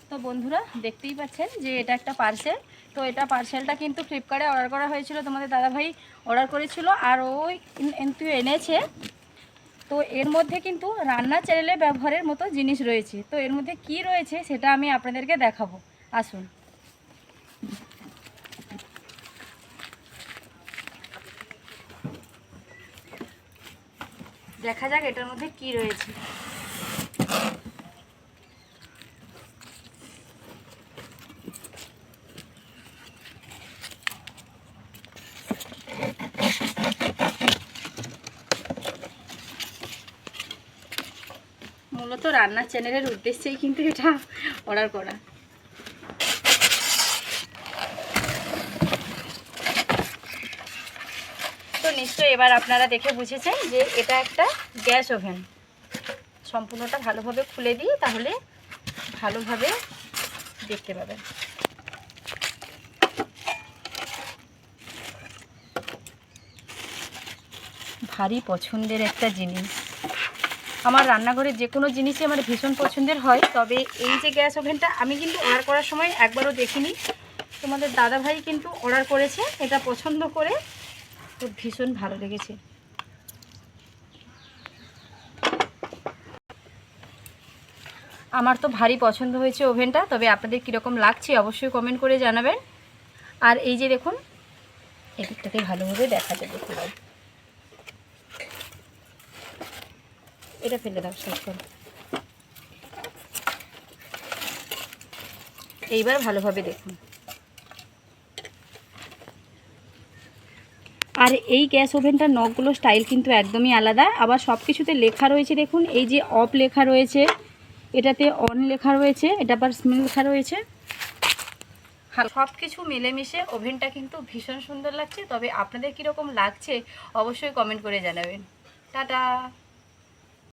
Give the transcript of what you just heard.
তো বন্ধুরা দেখতেই পাচ্ছেন যে এটা একটা পার্সেল। তো এটা পার্সেলটা কিন্তু ফ্লিপকার্টে অর্ডার করা হয়েছিল, তোমাদের দাদাভাই অর্ডার করেছিল আর ওই কিন্তু এনেছে। তো এর মধ্যে কিন্তু রান্নার চ্যানেলে ব্যবহারের মতো জিনিস রয়েছে। তো এর মধ্যে কি রয়েছে সেটা আমি আপনাদেরকে দেখাবো, আসুন। দেখা যাক এটার মধ্যে কি রয়েছে। মূলত রান্নার চ্যানেলের উদ্দেশ্যেই কিন্তু এটা অর্ডার করা। তো নিশ্চয়ই এবার আপনারা দেখে বুঝেছেন যে এটা একটা গ্যাস ওভেন। সম্পূর্ণটা ভালোভাবে খুলে দিই, তাহলে ভালোভাবে দেখতে পাবেন। ভারী পছন্দের একটা জিনিস, আমার রান্নাঘরের যে কোনো জিনিসই আমার ভীষণ পছন্দের হয়। তবে এই যে গ্যাস ওভেনটা আমি কিন্তু অর্ডার করার সময় একবারও দেখিনি, তোমাদের দাদাভাই কিন্তু অর্ডার করেছে এটা পছন্দ করে, তো ভীষণ ভালো লেগেছে। আমার তো ভারী পছন্দ হয়েছে ওভেনটা। তবে আপনাদের কীরকম লাগছে অবশ্যই কমেন্ট করে জানাবেন। আর এই যে দেখুন, এদিকটাকে ভালোভাবে দেখা যাবে। এটা ফেলে দাও, শেষ করো। এইবার ভালোভাবে দেখুন। আর এই গ্যাস ওভেনটার নখগুলো স্টাইল কিন্তু একদমই আলাদা। আবার সব কিছুতে লেখা রয়েছে, দেখুন এই যে অফ লেখা রয়েছে, এটাতে অন লেখা রয়েছে, এটা আবার স্মেল লেখা রয়েছে। সব কিছু মিলেমিশে ওভেনটা কিন্তু ভীষণ সুন্দর লাগছে। তবে আপনাদের কীরকম লাগছে অবশ্যই কমেন্ট করে জানাবেন। টাটা।